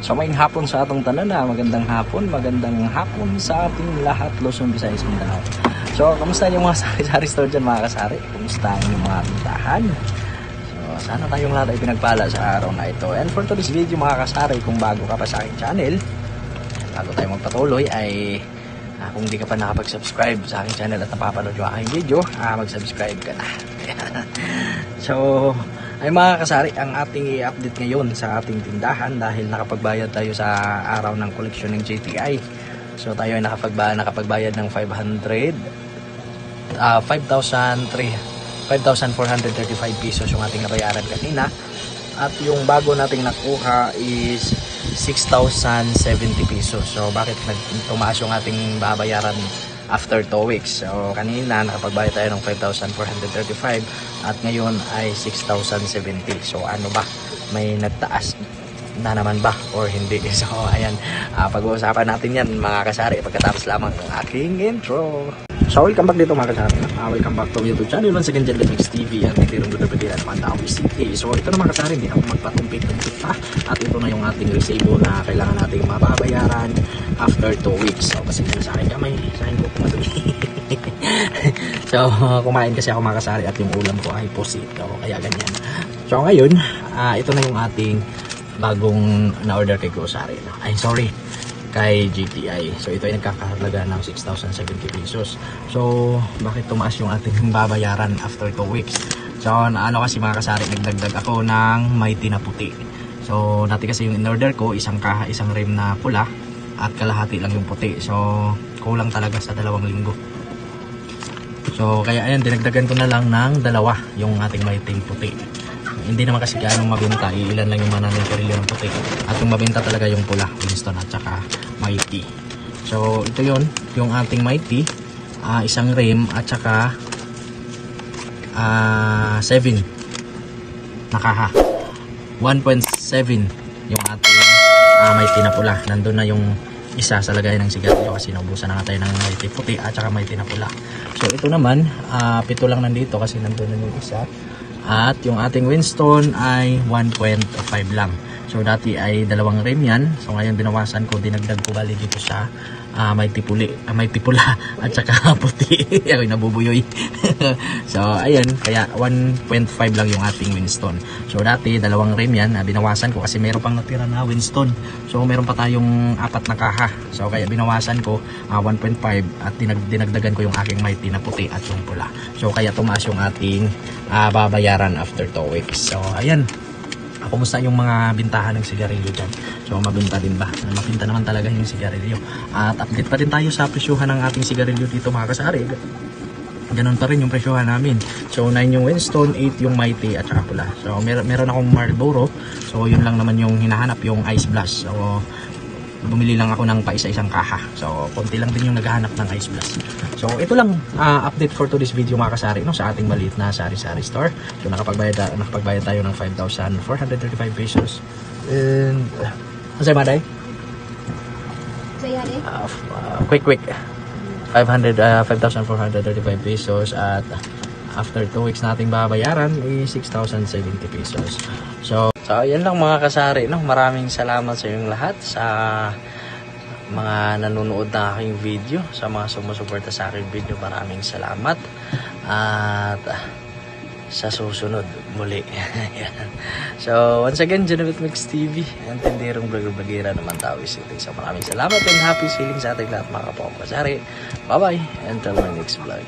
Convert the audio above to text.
So maing hapon sa atong tanan na magandang hapon sa ating lahat, Luzon, Visayas, Mindanao. So kamusta yung mga sari-sari store dyan mga kasari? Kamusta yung mga tindahan? So sana tayong lahat ay pinagpala sa araw na ito. And for today's video mga kasari, kung bago ka pa sa aking channel, bago tayo magpatuloy ay kung di ka pa nakapag-subscribe sa aking channel at napapanood yung aking video, mag-subscribe ka na. So ay mga kasari, ang ating i-update ngayon sa ating tindahan dahil nakapagbayad tayo sa araw ng koleksyon ng JTI. So tayo ay nakapagbayad ng 5,435 pesos yung ating nabayaran kanina. At yung bago nating nakuha is 6,070 pesos. So bakit tumaas yung ating babayaran after 2 weeks? So kanina nakapagbayad tayo ng 5,435 at ngayon ay 6,070. So ano ba? May nagtaas na naman ba or hindi? So ayan, pag-uusapan natin yan mga kasari pagkatapos lamang ng aking intro. So welcome back dito mga kasari. Welcome back to YouTube channel once again, Mix TV. Ang titirong duda-duda naman tao City. So ito na mga kasari, hindi ako magpatumpik-tumpik pa. At ito na yung ating resibo na kailangan nating mababayaran after 2 weeks. So kasi sa akin kamay, sa akin ko madumi. So kumain kasi ako mga kasari at yung ulam ko ay pusit. So kaya ganyan. So ngayon, ito na yung ating bagong na-order kay grocery. Ay sorry, kay GTI. So ito ay nagkakahalaga ng 6,070 pesos. So bakit tumaas yung ating babayaran after 2 weeks? So ano kasi mga kasari, nagdagdag ako ng Mighty na puti. So dati kasi yung in-order ko isang kaha, isang rim na pula at kalahati lang yung puti. So kulang talaga sa 2 linggo. So kaya ayan, dinagdagan ko na lang ng 2 yung ating Mighty puti. Hindi naman kasi gaano mabenta, ilan lang yung mananong karilyo ng puti. At yung mabenta talaga yung pula, Winston at saka Mighty. So ito yon yung ating Mighty, isang rim at saka 7 na kaha. 1.7 yung ating Mighty na pula. Nandun na yung isa sa lagay ng sigarilyo kasi naubusan na nga tayo ng Mighty puti at saka Mighty na pula. So ito naman, 7 lang nandito kasi nandun na yung isa. At yung ating Winston ay 1.5 lang. So dati ay 2 rim yan. So ngayon binawasan ko, dinagdag ko bali dito sa Mighty pula at saka puti. Ako'y nabubuyoy. So ayan, kaya 1.5 lang yung ating Winston. So dati 2 rim yan, binawasan ko kasi meron pang natira na Winston. So meron pa tayong 4 na kaha. So kaya binawasan ko 1.5 at dinagdagan ko yung aking Mighty na puti at yung pula. So kaya tumaas yung ating babayaran after 2 weeks. So ayan, kumusta yung mga bintahan ng sigarilyo dyan? So mabenta din ba? Mabenta naman talaga yung sigarilyo. At update pa rin tayo sa presyuhan ng ating sigarilyo dito mga kasari. Ganun pa rin yung presyuhan namin. So 9 yung Winston, 8 yung Mighty at saka pula. So meron akong Marlboro. So yun lang naman yung hinahanap, yung Ice Blast. So bumili lang ako ng paisa-isang kaha. So konti lang din yung naghahanap ng Ice Blast. So ito lang update for today's video mga kasari, no, sa ating maliit na sari-sari store. So nakapagbayad tayo ng 5,435 pesos. And ano sa'yo Maday? Quick 5,435 pesos at after 2 weeks nating babayaran is 6,070 pesos. So yan lang mga kasari, no? Maraming salamat sa inyong lahat, sa mga nanonood ng aking video, sa mga sumusuporta sa aking video. Maraming salamat at sa susunod muli. So once again, Mix TV, ang tindirong vlogger naman tao City. So maraming salamat and happy sailing sa ating lahat mga kapwa kasari. Bye bye until my next vlog.